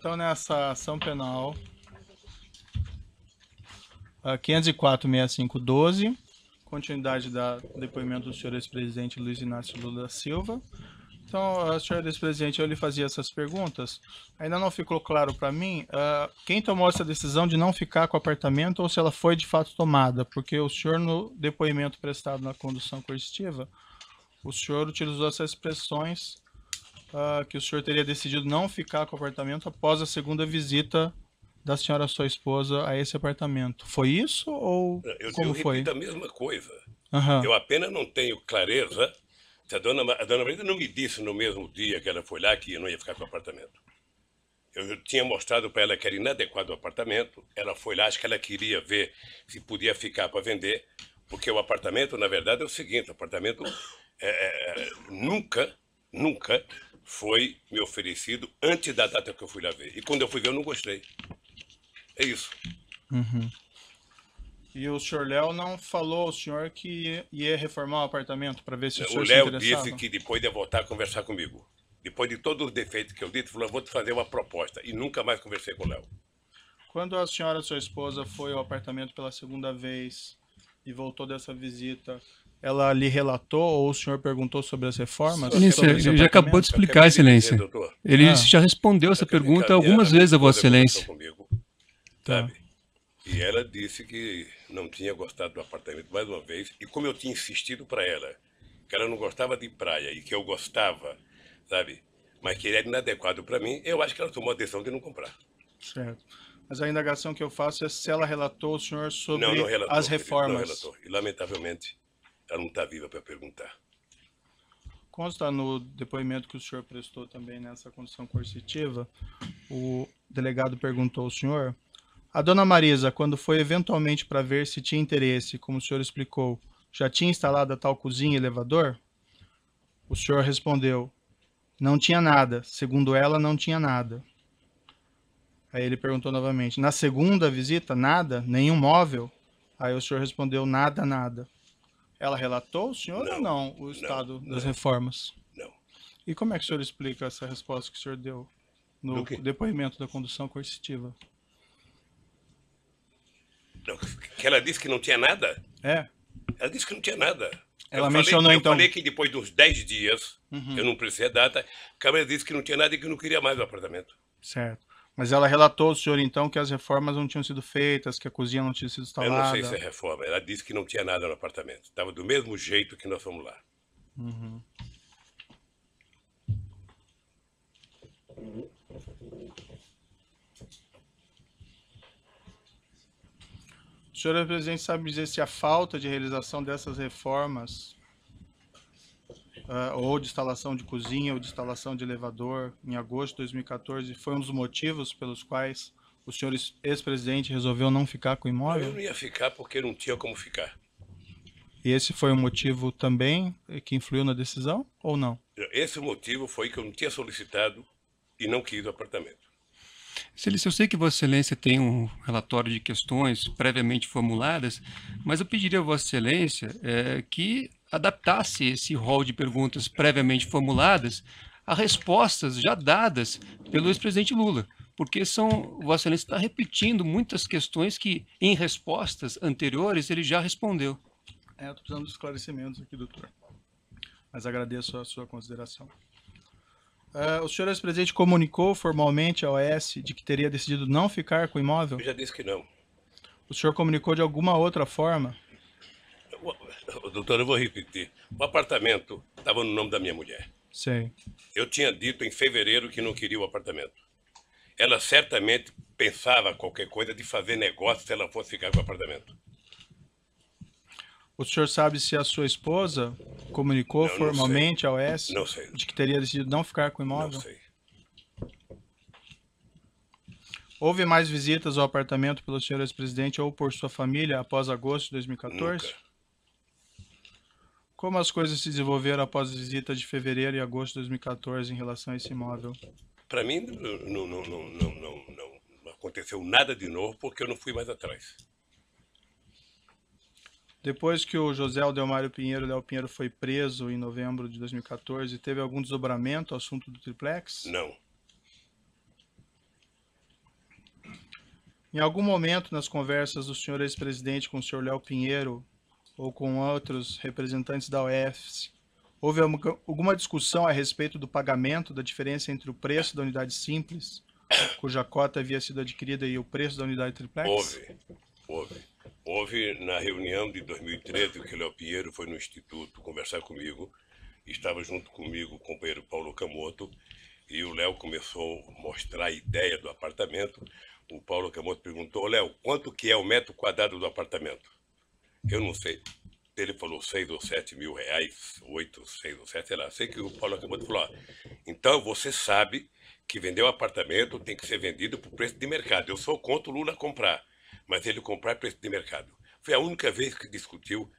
Então, nessa ação penal 504.6512, continuidade do depoimento do senhor ex-presidente Luiz Inácio Lula da Silva. Então, senhor ex-presidente, eu lhe fazia essas perguntas. Ainda não ficou claro para mim quem tomou essa decisão de não ficar com o apartamento ou se ela foi de fato tomada, porque o senhor, no depoimento prestado na condução coercitiva, o senhor utilizou essas expressões que o senhor teria decidido não ficar com o apartamento após a segunda visita da senhora, sua esposa, a esse apartamento. Foi isso ou como foi? Eu repito a mesma coisa. Uhum. Eu apenas não tenho clareza se a dona Marisa não me disse no mesmo dia que ela foi lá que eu não ia ficar com o apartamento. Eu tinha mostrado para ela que era inadequado o apartamento. Ela foi lá, acho que ela queria ver se podia ficar para vender, porque o apartamento, na verdade, é o seguinte: o apartamento nunca foi me oferecido antes da data que eu fui lá ver. E quando eu fui ver, eu não gostei. É isso. Uhum. E o senhor Léo não falou ao senhor que ia reformar o apartamento para ver se o senhor se interessava? O Léo disse que depois ia voltar a conversar comigo. Depois de todos os defeitos que eu disse, falou: vou te fazer uma proposta. E nunca mais conversei com o Léo. Quando a senhora, sua esposa, foi ao apartamento pela segunda vez e voltou dessa visita, ela lhe relatou ou o senhor perguntou sobre as reformas? Excelência, ele já acabou de explicar, Excelência. Ele já respondeu essa pergunta algumas vezes a Vossa Excelência. Comigo, sabe? E ela disse que não tinha gostado do apartamento mais uma vez. E como eu tinha insistido para ela que ela não gostava de praia e que eu gostava, sabe? Mas que ele era inadequado para mim, eu acho que ela tomou a decisão de não comprar. Certo. Mas a indagação que eu faço é se ela relatou ao senhor sobre não relatou, as reformas. Não relatou. E, lamentavelmente, ela não está viva para perguntar. Consta no depoimento que o senhor prestou também nessa condição coercitiva, o delegado perguntou ao senhor: a dona Marisa, quando foi eventualmente para ver se tinha interesse, como o senhor explicou, já tinha instalado a tal cozinha e elevador? O senhor respondeu: não tinha nada. Segundo ela, não tinha nada. Aí ele perguntou novamente: na segunda visita, nada? Nenhum móvel? Aí o senhor respondeu: nada, nada. Ela relatou ao senhor ou não o estado das reformas? Não. E como é que o senhor explica essa resposta que o senhor deu no depoimento da condução coercitiva? Que ela disse que não tinha nada? É. Ela disse que não tinha nada. Ela mencionou então... Eu falei que depois de uns 10 dias, eu não precisei a data, a Câmara disse que não tinha nada e que não queria mais o apartamento. Certo. Mas ela relatou ao senhor então que as reformas não tinham sido feitas, que a cozinha não tinha sido instalada? Eu não sei se é reforma. Ela disse que não tinha nada no apartamento. Estava do mesmo jeito que nós fomos lá. Uhum. O senhor presidente sabe dizer se a falta de realização dessas reformas ou de instalação de cozinha ou de instalação de elevador em agosto de 2014 foi um dos motivos pelos quais o senhor ex-presidente resolveu não ficar com o imóvel? Eu não ia ficar porque não tinha como ficar. E esse foi um motivo também que influiu na decisão ou não? Esse motivo foi que eu não tinha solicitado e não quis o apartamento. Excelência, eu sei que Vossa Excelência tem um relatório de questões previamente formuladas, mas eu pediria a Vossa Excelência que adaptasse esse rol de perguntas previamente formuladas a respostas já dadas pelo ex-presidente Lula, porque Vossa Excelência está repetindo muitas questões que, em respostas anteriores, ele já respondeu. Eu estou precisando de esclarecimentos aqui, doutor, mas agradeço a sua consideração. O senhor ex-presidente comunicou formalmente à OAS de que teria decidido não ficar com o imóvel? Eu já disse que não. O senhor comunicou de alguma outra forma? Doutor, eu vou repetir. O apartamento estava no nome da minha mulher. Sei. Eu tinha dito em fevereiro que não queria o apartamento. Ela certamente pensava qualquer coisa de fazer negócio se ela fosse ficar com o apartamento. O senhor sabe se a sua esposa comunicou formalmente ao OAS de que teria decidido não ficar com o imóvel? Não sei. Houve mais visitas ao apartamento pelo senhor ex-presidente ou por sua família após agosto de 2014? Nunca. Como as coisas se desenvolveram após as visitas de fevereiro e agosto de 2014 em relação a esse imóvel? Para mim, não aconteceu nada de novo porque eu não fui mais atrás. Depois que o José Aldelmário Pinheiro, Léo Pinheiro, foi preso em novembro de 2014, teve algum desdobramento ao assunto do triplex? Não. Em algum momento nas conversas do senhor ex-presidente com o senhor Léo Pinheiro ou com outros representantes da OES, houve alguma discussão a respeito do pagamento da diferença entre o preço da unidade simples, cuja cota havia sido adquirida, e o preço da unidade triplex? Houve na reunião de 2013 que o Léo Pinheiro foi no Instituto conversar comigo, estava junto comigo o companheiro Paulo Camoto, e o Léo começou a mostrar a ideia do apartamento. O Paulo Camoto perguntou: Léo, quanto que é o metro quadrado do apartamento? Eu não sei. Ele falou 6 ou 7 mil reais, 8, 6 ou 7, sei lá. Sei que o Paulo Camoto falou: então você sabe que vender um apartamento tem que ser vendido por preço de mercado. Eu sou contra o Lula comprar, mas ele comprar preço de mercado. Foi a única vez que discutiu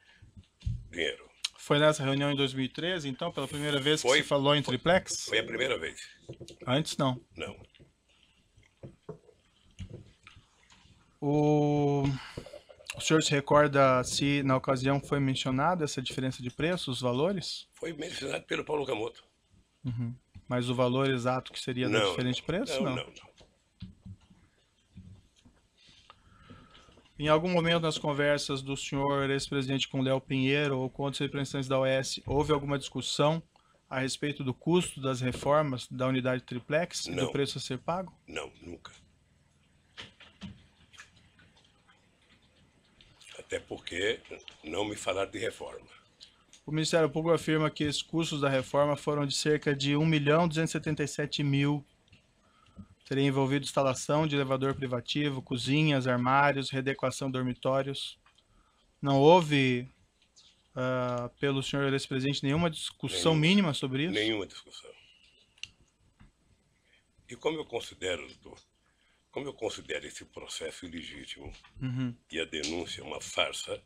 dinheiro. Foi nessa reunião em 2013, então, pela primeira vez que se falou em triplex? Foi a primeira vez. Antes, não? Não. O senhor se recorda se, na ocasião, foi mencionada essa diferença de preço, os valores? Foi mencionado pelo Paulo Camoto. Uhum. Mas o valor exato que seria da diferente de preço? Não. Em algum momento nas conversas do senhor ex-presidente com Léo Pinheiro ou com outros representantes da OES, houve alguma discussão a respeito do custo das reformas da unidade triplex e do preço a ser pago? Não, nunca. Até porque não me falaram de reforma. O Ministério Público afirma que os custos da reforma foram de cerca de 1.277.000. Teria envolvido instalação de elevador privativo, cozinhas, armários, readequação de dormitórios. Não houve, pelo senhor ex-presidente, nenhuma discussão mínima sobre isso? Nenhuma discussão. E como eu considero, doutor, esse processo ilegítimo e a denúncia uma farsa,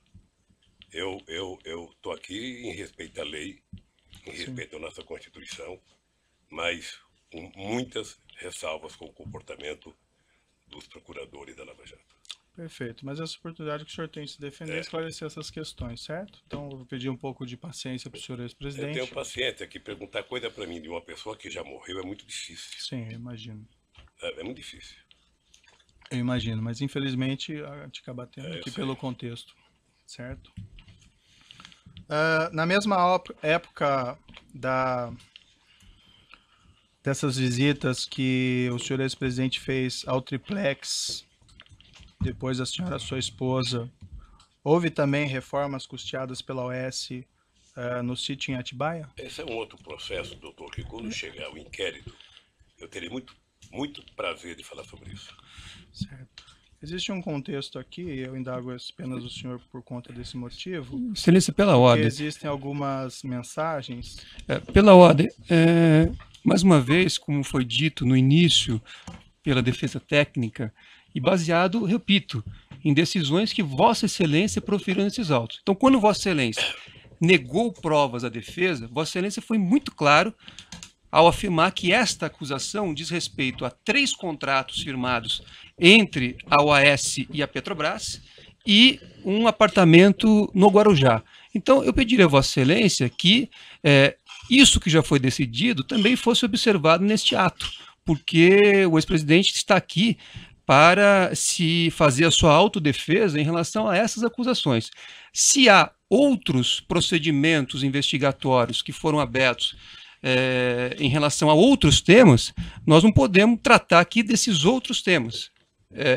eu estou aqui em respeito à lei, em respeito à nossa Constituição, mas com muitas ressalvas com o comportamento dos procuradores da Lava Jato. Perfeito, mas essa oportunidade que o senhor tem de se defender e esclarecer essas questões, certo? Então, eu vou pedir um pouco de paciência para o senhor ex-presidente. Eu tenho paciência, que perguntar coisa para mim de uma pessoa que já morreu é muito difícil. Sim, eu imagino. É muito difícil. Eu imagino, mas infelizmente a gente acaba tendo aqui pelo contexto, certo? Na mesma época dessas visitas que o senhor ex-presidente fez ao triplex, depois da senhora sua esposa, houve também reformas custeadas pela OES no sítio em Atibaia? Esse é um outro processo, doutor, que quando chegar o inquérito, eu terei muito prazer de falar sobre isso. Certo. Existe um contexto aqui, eu indago apenas o senhor por conta desse motivo. Excelência, pela ordem. Existem algumas mensagens. Pela ordem, mais uma vez, como foi dito no início pela defesa técnica, e baseado, repito, em decisões que Vossa Excelência proferiu nesses autos. Então, quando Vossa Excelência negou provas à defesa, Vossa Excelência foi muito claro ao afirmar que esta acusação diz respeito a 3 contratos firmados entre a OAS e a Petrobras e um apartamento no Guarujá. Então, eu pediria a Vossa Excelência que isso que já foi decidido também fosse observado neste ato, porque o ex-presidente está aqui para se fazer a sua autodefesa em relação a essas acusações. Se há outros procedimentos investigatórios que foram abertos em relação a outros temas, nós não podemos tratar aqui desses outros temas.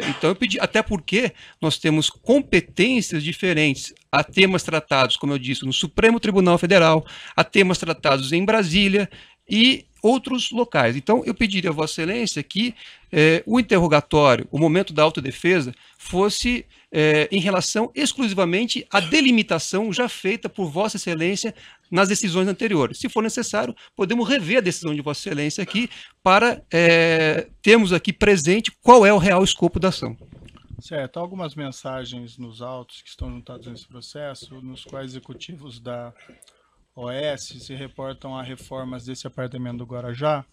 Então eu pedi, até porque nós temos competências diferentes. Há temas tratados, como eu disse, no Supremo Tribunal Federal, há temas tratados em Brasília e outros locais. Então eu pediria a Vossa Excelência que o interrogatório, o momento da autodefesa, fosse em relação exclusivamente à delimitação já feita por Vossa Excelência nas decisões anteriores. Se for necessário, podemos rever a decisão de Vossa Excelência aqui para termos aqui presente qual é o real escopo da ação. Certo. Há algumas mensagens nos autos que estão juntados nesse processo, nos quais executivos da OAS se reportam a reformas desse apartamento do Guarujá,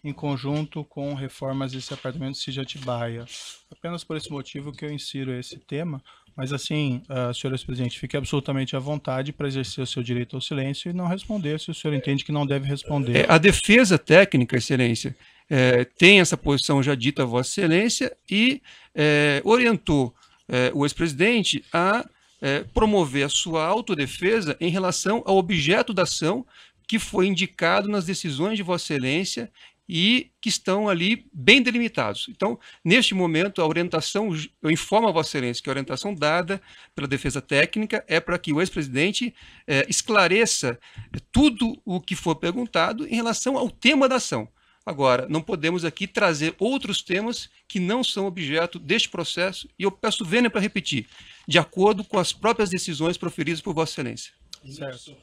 em conjunto com reformas desse apartamento do sítio Atibaia. Apenas por esse motivo que eu insiro esse tema, mas assim, senhor ex-presidente, fique absolutamente à vontade para exercer o seu direito ao silêncio e não responder se o senhor entende que não deve responder. A defesa técnica, Excelência, tem essa posição já dita a Vossa Excelência e orientou o ex-presidente a promover a sua autodefesa em relação ao objeto da ação que foi indicado nas decisões de Vossa Excelência e que estão ali bem delimitados. Então, neste momento, a orientação, eu informo a Vossa Excelência que a orientação dada pela defesa técnica é para que o ex-presidente esclareça tudo o que for perguntado em relação ao tema da ação. Agora, não podemos aqui trazer outros temas que não são objeto deste processo, e eu peço vênia para repetir, de acordo com as próprias decisões proferidas por Vossa Excelência. Certo.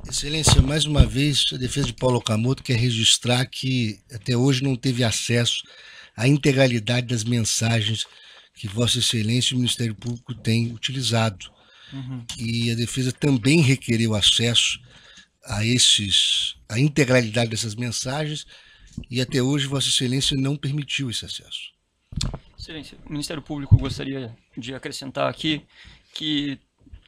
Excelência, mais uma vez, a defesa de Paulo Okamoto quer registrar que até hoje não teve acesso à integralidade das mensagens que Vossa Excelência e o Ministério Público têm utilizado. E a defesa também requereu acesso a integralidade dessas mensagens e até hoje Vossa Excelência não permitiu esse acesso. Excelência, o Ministério Público gostaria de acrescentar aqui que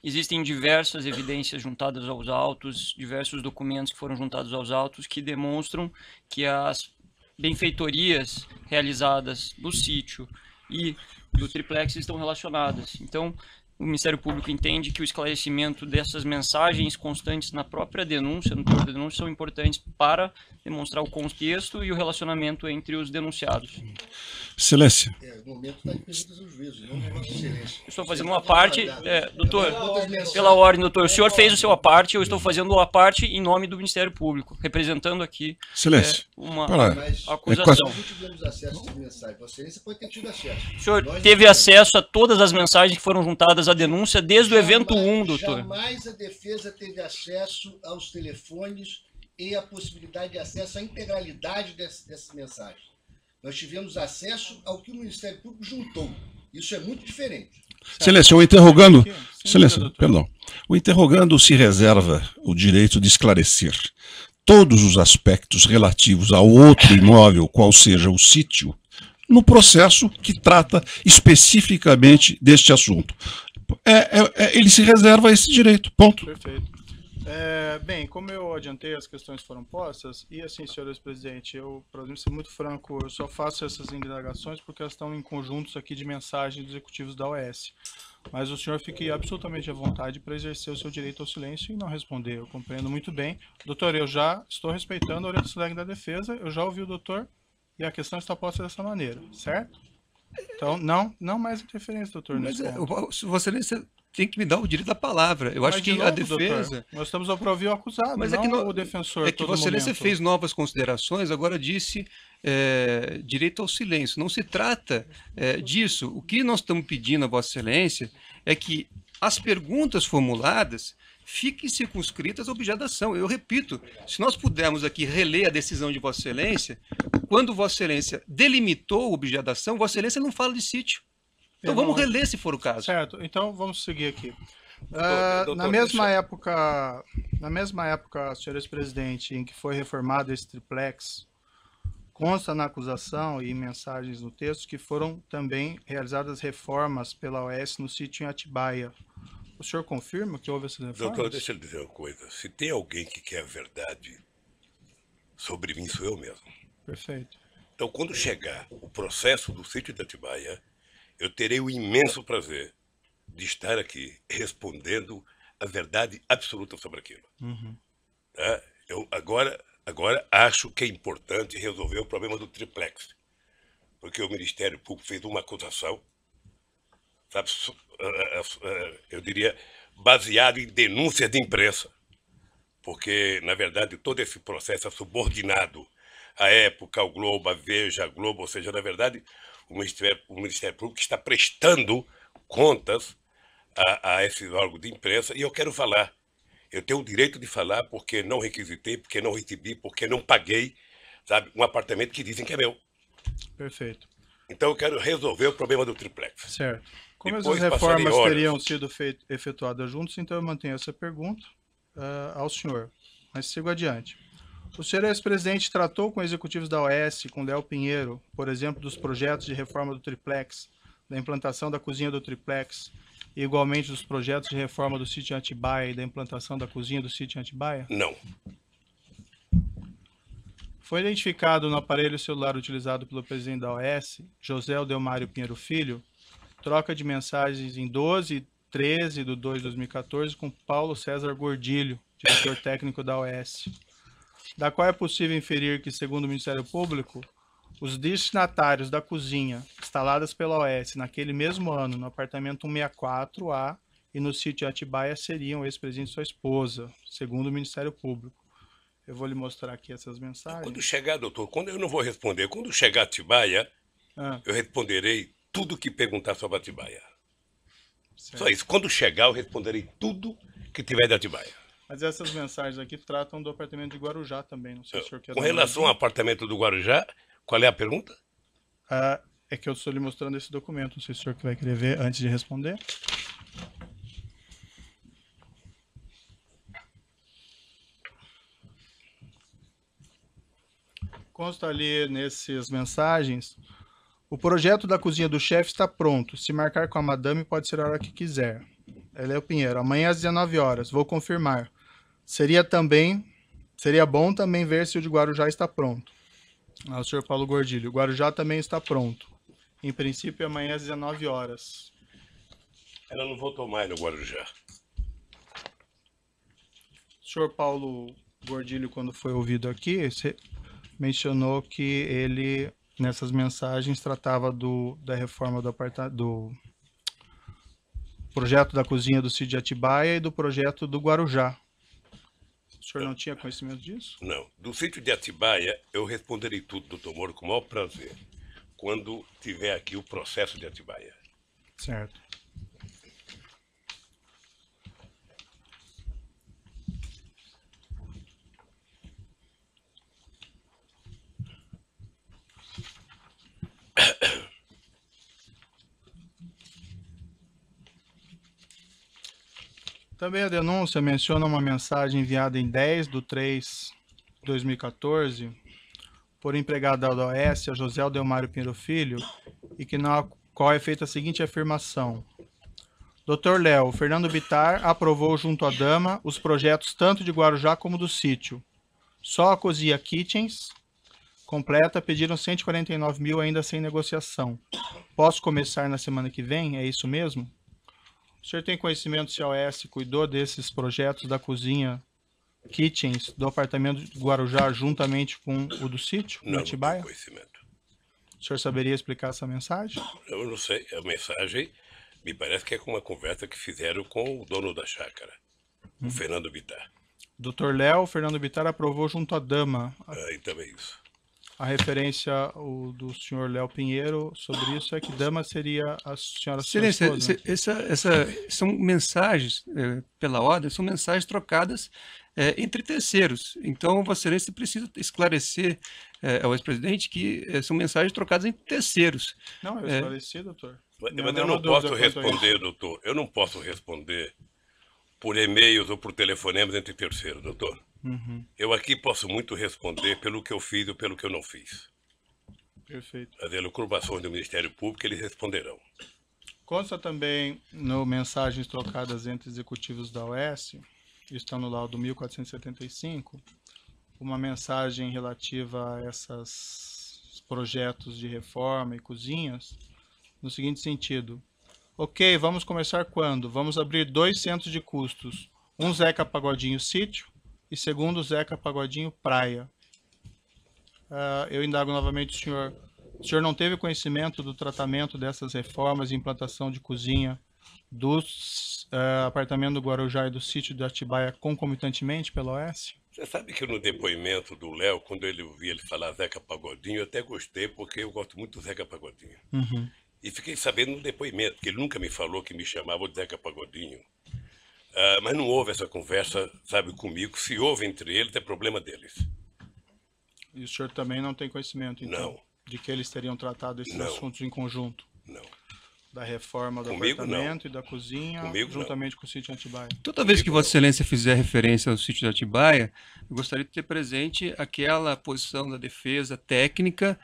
existem diversas evidências juntadas aos autos, diversos documentos que foram juntados aos autos que demonstram que as benfeitorias realizadas do sítio e do triplex estão relacionadas. Então, o Ministério Público entende que o esclarecimento dessas mensagens constantes na própria denúncia, no teor da denúncia, são importantes para demonstrar o contexto e o relacionamento entre os denunciados. Excelência. No momento da defesa do juízo, não da Vossa Excelência. Eu estou fazendo uma parte, doutor, pela ordem, doutor, o senhor fez o seu à parte, eu estou fazendo a parte em nome do Ministério Público, representando aqui Excelência. uma Nós acusação. não tivemos acesso às mensagens. Vossa Excelência pode ter tido acesso. O senhor teve acesso a todas as mensagens que foram juntadas à denúncia desde o evento 1, doutor. Jamais a defesa teve acesso aos telefones e a possibilidade de acesso à integralidade dessas mensagens. Nós tivemos acesso ao que o Ministério Público juntou. Isso é muito diferente. Excelência, o interrogando... Excelência, perdão. O interrogando se reserva o direito de esclarecer todos os aspectos relativos ao outro imóvel, qual seja o sítio, no processo que trata especificamente deste assunto. Ele se reserva esse direito, ponto. Perfeito. Bem, como eu adiantei, as questões foram postas, e assim, senhor ex-presidente, eu, para ser muito franco, eu só faço essas indagações porque elas estão em conjuntos aqui de mensagens dos executivos da OAS. Mas o senhor fique absolutamente à vontade para exercer o seu direito ao silêncio e não responder. Eu compreendo muito bem. Doutor, eu já estou respeitando a orientação da defesa, eu já ouvi o doutor e a questão está posta dessa maneira, certo? Então, não mais interferência, doutor. Mas Vossa Excelência tem que me dar o direito da palavra. Eu acho que novo, a defesa... Doutor, nós estamos para ouvir o acusado, mas não o defensor. É que Vossa Excelência fez novas considerações, agora disse direito ao silêncio. Não se trata disso. O que nós estamos pedindo a Vossa Excelência é que as perguntas formuladas fiquem circunscritas ao objeto da ação. Eu repito, se nós pudermos aqui reler a decisão de Vossa Excelência, quando Vossa Excelência delimitou o objeto da ação, Vossa Excelência não fala de sítio. Então vamos reler se for o caso. Certo, então vamos seguir aqui. Doutor, na mesma época, senhor ex-presidente, em que foi reformado esse triplex, consta na acusação e em mensagens no texto que foram também realizadas reformas pela OAS no sítio em Atibaia. O senhor confirma que houve essas reformas? Doutor, deixa eu lhe dizer uma coisa. Se tem alguém que quer a verdade sobre mim, sou eu mesmo. Perfeito. Então, quando chegar o processo do sítio de Atibaia, eu terei o imenso prazer de estar aqui respondendo a verdade absoluta sobre aquilo. Tá? Eu agora acho que é importante resolver o problema do triplex, porque o Ministério Público fez uma acusação, sabe, eu diria, baseado em denúncias de imprensa, porque, na verdade, todo esse processo é subordinado à Época, ao Globo, à Veja, à Globo, ou seja, na verdade, o Ministério Público está prestando contas a esse órgão de imprensa, e eu quero falar. Eu tenho o direito de falar porque não requisitei, porque não recebi, porque não paguei, sabe, um apartamento que dizem que é meu. Perfeito. Então eu quero resolver o problema do triplex. Certo. Como Depois essas passarem reformas horas. teriam sido efetuadas juntos, então eu mantenho essa pergunta ao senhor. Mas sigo adiante. O senhor ex-presidente tratou com executivos da OAS, com Léo Pinheiro, por exemplo, dos projetos de reforma do triplex, da implantação da cozinha do triplex e igualmente dos projetos de reforma do sítio em Atibaia e da implantação da cozinha do sítio em Atibaia? Não. Foi identificado no aparelho celular utilizado pelo presidente da OAS, José Aldelmário Pinheiro Filho, troca de mensagens em 12 e 13 de 2 de 2014 com Paulo César Gordilho, diretor técnico da OAS, da qual é possível inferir que, segundo o Ministério Público, os destinatários da cozinha instaladas pela OAS naquele mesmo ano no apartamento 164A e no sítio Atibaia seriam o ex-presidente e sua esposa, segundo o Ministério Público. Eu vou lhe mostrar aqui essas mensagens. Quando chegar, doutor, eu não vou responder. Quando chegar a Atibaia, eu responderei tudo que perguntar sobre Atibaia. Certo. Só isso. Quando chegar, eu responderei tudo que tiver de Atibaia. Mas essas mensagens aqui tratam do apartamento de Guarujá também. Não sei se o senhor quer Com dar uma relação ao olhadinha. apartamento do Guarujá, qual é a pergunta? É que eu estou lhe mostrando esse documento. Não sei se o senhor vai querer ver antes de responder. Consta ali nessas mensagens: o projeto da cozinha do chefe está pronto. Se marcar com a madame, pode ser a hora que quiser. Eléo Pinheiro, amanhã às 19 horas. Vou confirmar. Seria bom também ver se o de Guarujá está pronto. O senhor Paulo Gordilho, o Guarujá também está pronto. Em princípio, amanhã às 19 horas. Ela não voltou mais no Guarujá. O senhor Paulo Gordilho, quando foi ouvido aqui, mencionou que ele, nessas mensagens, tratava da reforma do projeto da cozinha do sítio de Atibaia e do projeto do Guarujá. O senhor não tinha conhecimento disso? Não. Do sítio de Atibaia, eu responderei tudo, doutor Moro, com o maior prazer, quando tiver aqui o processo de Atibaia. Certo. Também a denúncia menciona uma mensagem enviada em 10/3/2014 por empregado da OAS, a José Aldelmário Pinheiro Filho, e que na qual é feita a seguinte afirmação: Dr. Léo, Fernando Bittar aprovou junto à dama os projetos tanto de Guarujá como do sítio. Só a cozinha Kitchens completa pediram 149 mil ainda sem negociação. Posso começar na semana que vem? É isso mesmo? O senhor tem conhecimento se a OAS cuidou desses projetos da cozinha Kitchens do apartamento de Guarujá juntamente com o do sítio, no Não, Atibaia? não tenho conhecimento. O senhor saberia explicar essa mensagem? Eu não sei. A mensagem me parece que é com uma conversa que fizeram com o dono da chácara, o Fernando Bittar. Dr. Léo, Fernando Bittar aprovou junto à dama. Então é isso. A referência do senhor Léo Pinheiro sobre isso é que dama seria a senhora sua Excelência, esposa. são mensagens, pela ordem, são mensagens trocadas entre terceiros. Então, Vossa Excelência precisa esclarecer ao ex-presidente que são mensagens trocadas entre terceiros. Não, eu esclareci, doutor. Mas eu não posso responder, doutor. Eu não posso responder por e-mails ou por telefonemas entre terceiros, doutor. Eu aqui posso muito responder pelo que eu fiz ou pelo que eu não fiz. Perfeito. As elucubrações do Ministério Público, eles responderão. Consta também no mensagens trocadas entre executivos da OAS, está no laudo 1475, uma mensagem relativa a esses projetos de reforma e cozinhas, no seguinte sentido: ok, vamos começar quando? Vamos abrir 2 centros de custos, um Zeca Pagodinho Sítio e segundo Zeca Pagodinho Praia. Eu indago novamente o senhor não teve conhecimento do tratamento dessas reformas e implantação de cozinha dos apartamentos do Guarujá e do sítio de Atibaia concomitantemente pela OAS? Você sabe que no depoimento do Léo, quando eu vi ele falar Zeca Pagodinho, eu até gostei, porque eu gosto muito do Zeca Pagodinho. E fiquei sabendo no depoimento, que ele nunca me falou que me chamava de Zeca Pagodinho. Mas não houve essa conversa, sabe, comigo. Se houve entre eles, é problema deles. E o senhor também não tem conhecimento, então, Não. de que eles teriam tratado esses Não. assuntos em conjunto? Não. Da reforma do Comigo, apartamento e da cozinha, Comigo, não. juntamente com o sítio Atibaia? Toda vez que Vossa Excelência fizer referência ao sítio de Atibaia, eu gostaria de ter presente aquela posição da defesa técnica,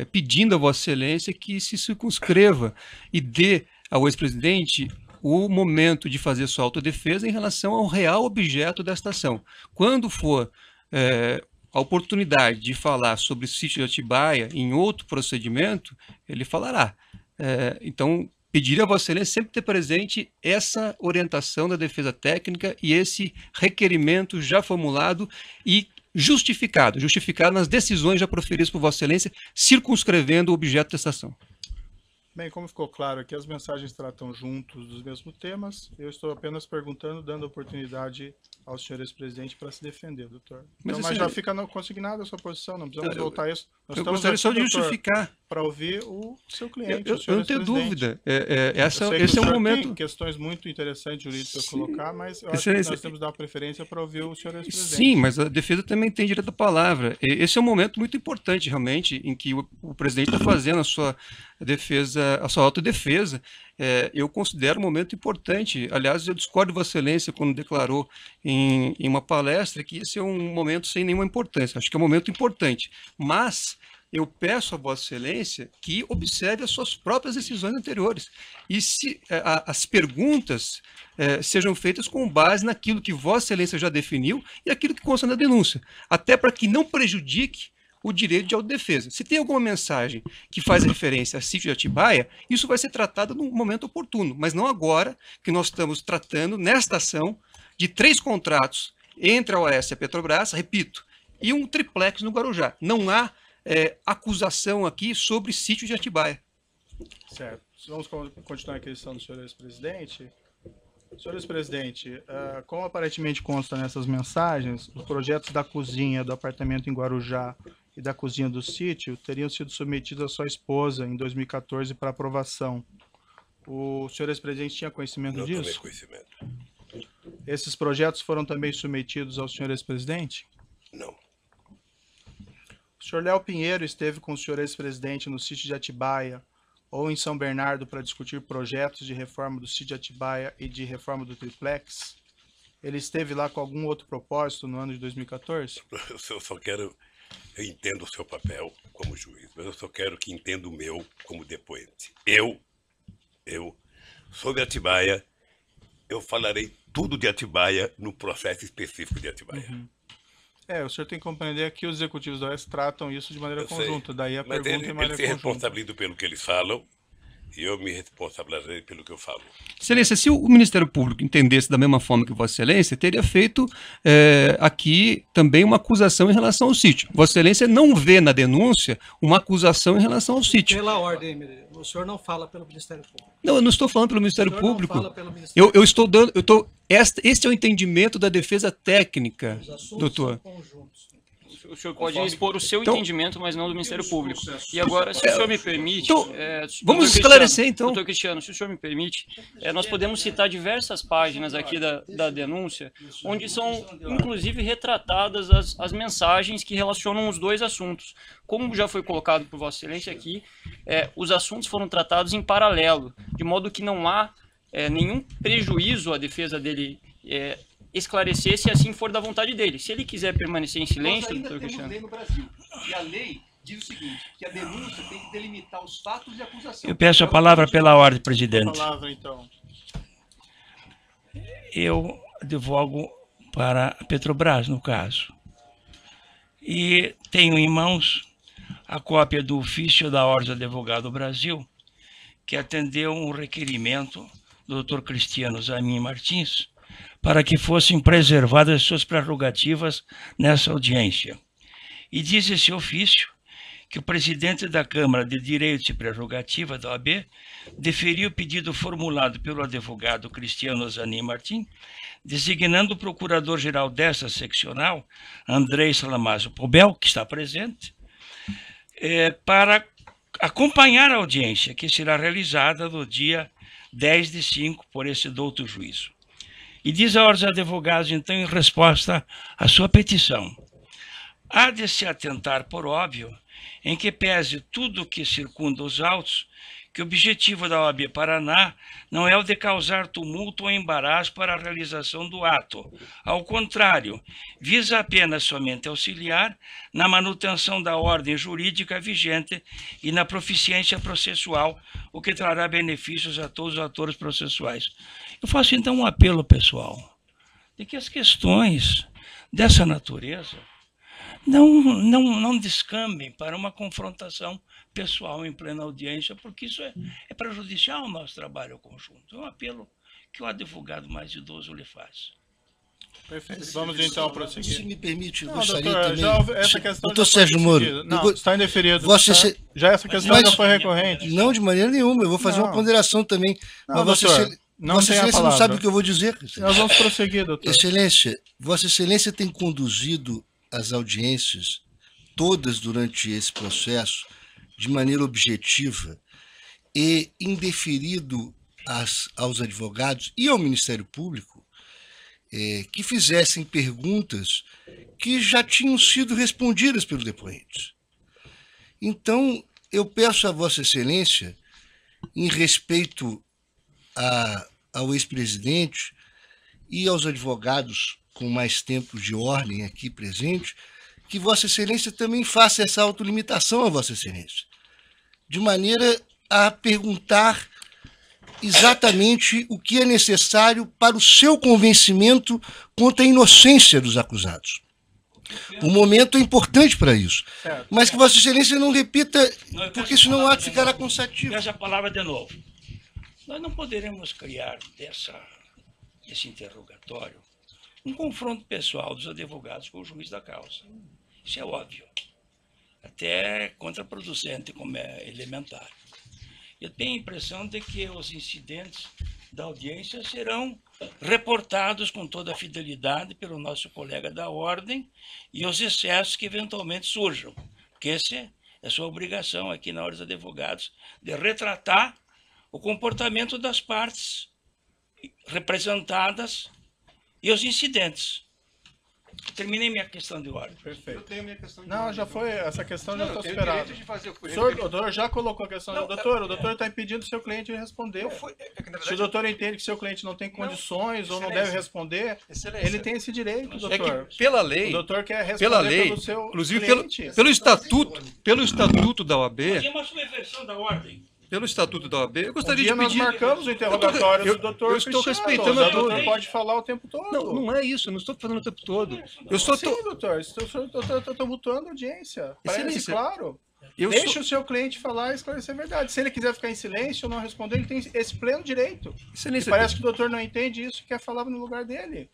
pedindo a Vossa Excelência que se circunscreva e dê ao ex-presidente o momento de fazer sua autodefesa em relação ao real objeto desta ação. Quando for a oportunidade de falar sobre o sítio de Atibaia em outro procedimento, ele falará. Então, pediria a Vossa Excelência sempre ter presente essa orientação da defesa técnica e esse requerimento já formulado e justificado nas decisões já proferidas por Vossa Excelência, circunscrevendo o objeto dessa ação. Bem, como ficou claro aqui, as mensagens tratam juntos dos mesmos temas. Eu estou apenas perguntando, dando oportunidade ao senhor ex-presidente para se defender, doutor. Mas já fica consignada a sua posição, não precisamos voltar a isso. Eu gostaria só de justificar. Para ouvir o seu cliente. Eu não tenho dúvida. Esse é um momento. Tem questões muito interessantes jurídicas a colocar, mas eu acho que nós temos que dar preferência para ouvir o senhor ex-presidente. Sim, mas a defesa também tem direito à palavra. Esse é um momento muito importante, realmente, em que o presidente está fazendo a sua defesa, a sua autodefesa. Eu considero um momento importante. Aliás, eu discordo de Vossa Excelência quando declarou em uma palestra que esse é um momento sem nenhuma importância. Acho que é um momento importante. Mas eu peço a Vossa Excelência que observe as suas próprias decisões anteriores. E se as perguntas sejam feitas com base naquilo que Vossa Excelência já definiu e aquilo que consta na denúncia. Até para que não prejudique o direito de autodefesa. Se tem alguma mensagem que faz referência a sítio de Atibaia, isso vai ser tratado no momento oportuno, mas não agora que nós estamos tratando, nesta ação, de 3 contratos entre a OAS e a Petrobras, repito, e um triplex no Guarujá. Não há acusação aqui sobre sítio de Atibaia. Certo. Vamos continuar a questão do senhor ex-presidente. Senhor ex-presidente, como aparentemente consta nessas mensagens, os projetos da cozinha do apartamento em Guarujá e da cozinha do sítio teriam sido submetidos à sua esposa em 2014 para aprovação. O senhor ex-presidente tinha conhecimento disso? Não tomei conhecimento. Esses projetos foram também submetidos ao senhor ex-presidente? Não. O senhor Léo Pinheiro esteve com o senhor ex-presidente no sítio de Atibaia ou em São Bernardo para discutir projetos de reforma do sítio de Atibaia e de reforma do triplex? Ele esteve lá com algum outro propósito no ano de 2014? Eu só quero... Eu entendo o seu papel como juiz, mas eu só quero que entenda o meu como depoente. Eu, sobre Atibaia, eu falarei tudo de Atibaia no processo específico de Atibaia. Uhum. O senhor tem que compreender que os executivos da OAS tratam isso de maneira conjunta. Daí a pergunta é maneira conjunta. Eles se responsabilizam pelo que eles falam e eu me responsabilizarei pelo que eu falo. Excelência, se o Ministério Público entendesse da mesma forma que Vossa Excelência, teria feito aqui também uma acusação em relação ao sítio. Vossa Excelência não vê na denúncia uma acusação em relação ao sítio. Pela ordem, o senhor não fala pelo Ministério Público. Não, eu não estou falando pelo Ministério Público. Não fala pelo Ministério Público. Este é o entendimento da defesa técnica, doutor. São conjuntos. O senhor pode expor o seu entendimento, mas não do Ministério Público. E agora, se o senhor me permite... vamos esclarecer, então. Doutor Cristiano, se o senhor me permite, nós podemos citar diversas páginas aqui da denúncia, onde são, inclusive, retratadas as mensagens que relacionam os dois assuntos. Como já foi colocado por Vossa Excelência aqui, os assuntos foram tratados em paralelo, de modo que não há nenhum prejuízo à defesa dele esclarecer se assim for da vontade dele. Se ele quiser permanecer em silêncio, doutor Cristiano... Lei no Brasil. E a lei diz o seguinte, que a denúncia tem que delimitar os fatos de acusação. Eu peço a palavra pela ordem, presidente. A palavra, então. Eu advogo para a Petrobras, no caso. E tenho em mãos a cópia do ofício da Ordem dos Advogados do Brasil, que atendeu um requerimento do Dr. Cristiano Zanin Martins, para que fossem preservadas suas prerrogativas nessa audiência. E diz esse ofício que o presidente da Câmara de Direitos e Prerrogativa da OAB deferiu o pedido formulado pelo advogado Cristiano Zanin Martins, designando o procurador-geral dessa seccional, Andrei Salamazo Pobel, que está presente, para acompanhar a audiência, que será realizada no dia 10/5 por esse douto juízo. E diz a Ordem dos Advogados, então, em resposta à sua petição: há de se atentar por óbvio, em que pese tudo o que circunda os autos, que o objetivo da OAB Paraná não é o de causar tumulto ou embaraço para a realização do ato. Ao contrário, visa apenas somente auxiliar na manutenção da ordem jurídica vigente e na proficiência processual, o que trará benefícios a todos os atores processuais. Eu faço então um apelo, pessoal, de que as questões dessa natureza não descambem para uma confrontação pessoal em plena audiência, porque isso é prejudicial ao nosso trabalho conjunto. É um apelo que o advogado mais idoso lhe faz. Perfeito. Vamos então prosseguir. Se me permite, eu Não, gostaria doutor, também... já, essa questão doutor já foi Sérgio Moro, decidida. Não, está indeferido. Vossa Tá? Excelência- Já essa questão Mas- já foi recorrente. Não, de maneira nenhuma. Eu vou fazer uma Não. ponderação também. Não, Mas Vossa doutor, Excelência- não Vossa tem a Excelência não palavra. sabe o que eu vou dizer. Nós vamos prosseguir, doutor. Excelência, Vossa Excelência tem conduzido as audiências todas durante esse processo de maneira objetiva e indeferido aos advogados e ao Ministério Público que fizessem perguntas que já tinham sido respondidas pelos depoentes. Então, eu peço a Vossa Excelência, em respeito ao ex-presidente e aos advogados com mais tempo de ordem aqui presente, que Vossa Excelência também faça essa autolimitação a Vossa Excelência, de maneira a perguntar exatamente o que é necessário para o seu convencimento quanto à inocência dos acusados. O momento é importante para isso. Certo. Mas que Vossa Excelência não repita, Não, eu porque peço senão o a ato palavra ficará de novo. cansativo. Peço a palavra de novo. Nós não poderemos criar desse interrogatório um confronto pessoal dos advogados com o juiz da causa. Isso é óbvio. Até contraproducente, como é elementar. Eu tenho a impressão de que os incidentes da audiência serão reportados com toda a fidelidade pelo nosso colega da ordem e os excessos que eventualmente surjam. Porque essa é a sua obrigação aqui na Ordem dos Advogados, de retratar o comportamento das partes representadas e os incidentes. Terminei minha questão de ordem. Perfeito. Eu tenho a minha questão de Não, ordem. já foi. Essa questão já está eu tenho superada. direito de fazer. O doutor já colocou a questão. Não, O doutor está impedindo o seu cliente de responder. Eu fui, é que, na Se o verdade, doutor entende que seu cliente não tem condições ou não Excelência. deve responder, Excelência. ele tem esse direito, É doutor. que pela lei, O doutor quer responder pela lei, pelo seu inclusive cliente. pelo estatuto da OAB, Mas é uma subversão da ordem. pelo estatuto da OAB, eu Um gostaria dia de nós pedir. marcamos o interrogatório eu do doutor eu estou Cristiano. respeitando O a doutor todos. pode falar o tempo todo. Não é isso, eu não estou falando o tempo todo. Eu só Sim, tô, doutor. Estou tumultuando a audiência. Parece Excelência, claro. eu Deixa sou- o seu cliente falar e esclarecer a verdade. Se ele quiser ficar em silêncio ou não responder, ele tem esse pleno direito. E Excelência, parece que o doutor não entende isso e quer falar no lugar dele.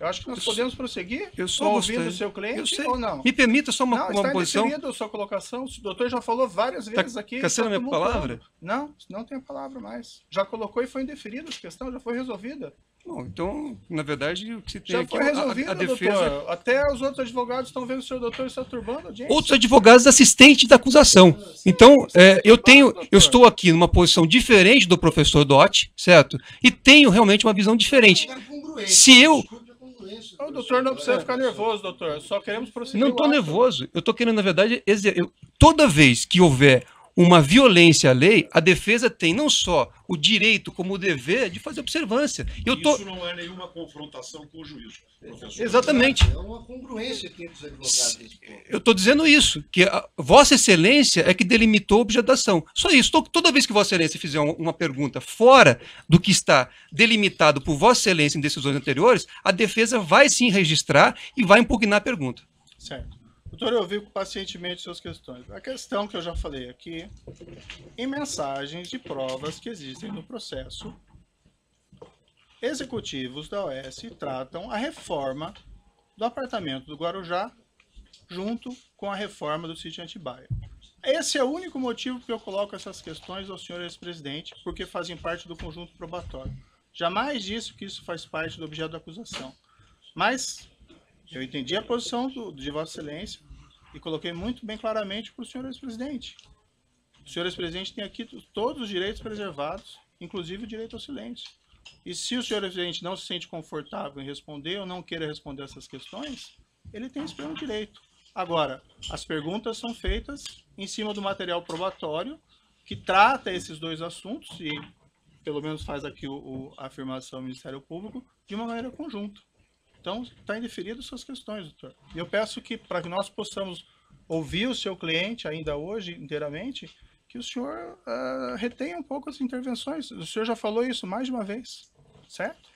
Eu acho que nós podemos prosseguir eu só ouvindo o gostaria- seu cliente eu sei. ou não. Me permita só Não, uma está posição. indeferida a sua colocação. O doutor já falou várias vezes aqui. caçando está a minha tumultuando. palavra? Não tem a palavra mais. Já colocou e foi indeferida essa questão, já foi resolvida. Bom, então, na verdade, o que se tem Já aqui foi é resolvida, a defesa. doutor. Até os outros advogados estão vendo o seu doutor está turbando a audiência. Outros advogados assistentes da acusação. Então, eu estou aqui numa posição diferente do professor Dotti, certo? E tenho realmente uma visão diferente. Se eu O doutor não precisa ficar nervoso, doutor. Só queremos prosseguir. não o estou ato. nervoso, eu estou querendo, na verdade, toda vez que houver uma violência à lei, a defesa tem não só o direito, como o dever de fazer observância. Isso não é nenhuma confrontação com o juízo, professor. Exatamente. É uma congruência aqui entre os advogados. nesse ponto. Eu estou dizendo isso, que a Vossa Excelência é que delimitou a objeto da ação. Só isso. Toda vez que Vossa Excelência fizer uma pergunta fora do que está delimitado por Vossa Excelência em decisões anteriores, a defesa vai sim registrar e vai impugnar a pergunta. Certo. Doutor, eu ouvi pacientemente suas questões. A questão que eu já falei aqui, em mensagens de provas que existem no processo, executivos da OAS tratam a reforma do apartamento do Guarujá junto com a reforma do sítio Atibaia. Esse é o único motivo que eu coloco essas questões ao senhor ex-presidente, porque fazem parte do conjunto probatório. Jamais disse que isso faz parte do objeto da acusação. Mas eu entendi a posição de Vossa Excelência e coloquei muito bem claramente para o senhor ex-presidente. O senhor ex-presidente tem aqui todos os direitos preservados, inclusive o direito ao silêncio. E se o senhor ex-presidente não se sente confortável em responder ou não queira responder essas questões, ele tem esse pleno direito. Agora, as perguntas são feitas em cima do material probatório que trata esses dois assuntos e, pelo menos, faz aqui a afirmação do Ministério Público de uma maneira conjunta. Então, está indeferido suas questões, doutor. E eu peço que, para que nós possamos ouvir o seu cliente ainda hoje inteiramente, que o senhor retenha um pouco as intervenções. O senhor já falou isso mais de uma vez, certo?